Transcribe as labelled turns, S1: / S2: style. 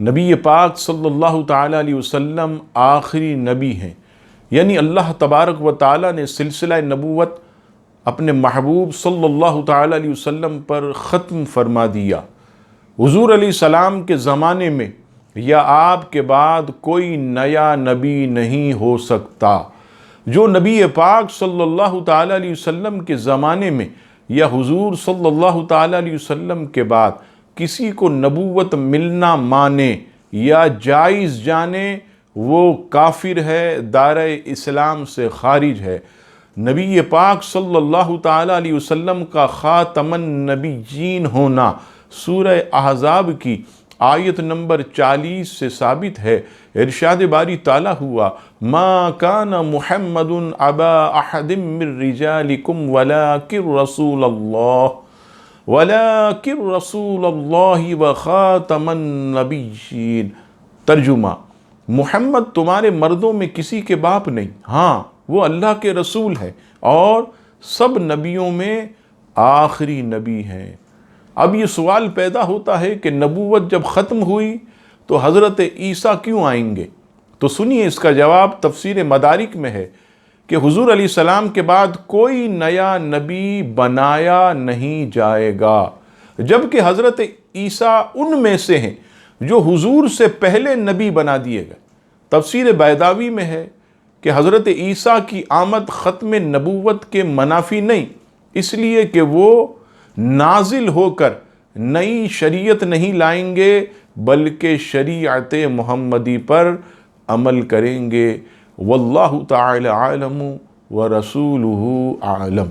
S1: نبی پاک صلی اللہ تعالیٰ علیہ وسلم آخری نبی ہیں، یعنی اللہ تبارک و تعالیٰ نے سلسلہ نبوت اپنے محبوب صلی اللہ تعالیٰ علیہ وسلم پر ختم فرما دیا۔ حضور علیہ السلام کے زمانے میں یا آپ کے بعد کوئی نیا نبی نہیں ہو سکتا۔ جو نبی پاک صلی اللہ تعالیٰ علیہ وسلم کے زمانے میں یا حضور صلی اللہ تعالیٰ علیہ وسلم کے بعد کسی کو نبوت ملنا مانے یا جائز جانے، وہ کافر ہے، دائرہ اسلام سے خارج ہے۔ نبی پاک صلی اللہ تعالیٰ علیہ وسلم کا خاتم النبیین ہونا سورہ احزاب کی آیت نمبر 40 سے ثابت ہے۔ ارشاد باری تعالیٰ ہوا، ما کان محمد ابا احد من رجالکم ولکن رسول اللہ وخاتم النبیین۔ ترجمہ، محمد تمہارے مردوں میں کسی کے باپ نہیں، ہاں وہ اللہ کے رسول ہے اور سب نبیوں میں آخری نبی ہیں۔ اب یہ سوال پیدا ہوتا ہے کہ نبوت جب ختم ہوئی تو حضرت عیسیٰ کیوں آئیں گے؟ تو سنیے اس کا جواب تفسیر مدارک میں ہے کہ حضور علیہ السلام کے بعد کوئی نیا نبی بنایا نہیں جائے گا، جبکہ حضرت عیسیٰ ان میں سے ہیں جو حضور سے پہلے نبی بنا دیے گئے۔ تفسیر بیضاوی میں ہے کہ حضرت عیسیٰ کی آمد ختم نبوت کے منافی نہیں، اس لیے کہ وہ نازل ہو کر نئی شریعت نہیں لائیں گے بلکہ شریعت محمدی پر عمل کریں گے۔ واللہ تعالی عالم ورسولہ اعلم۔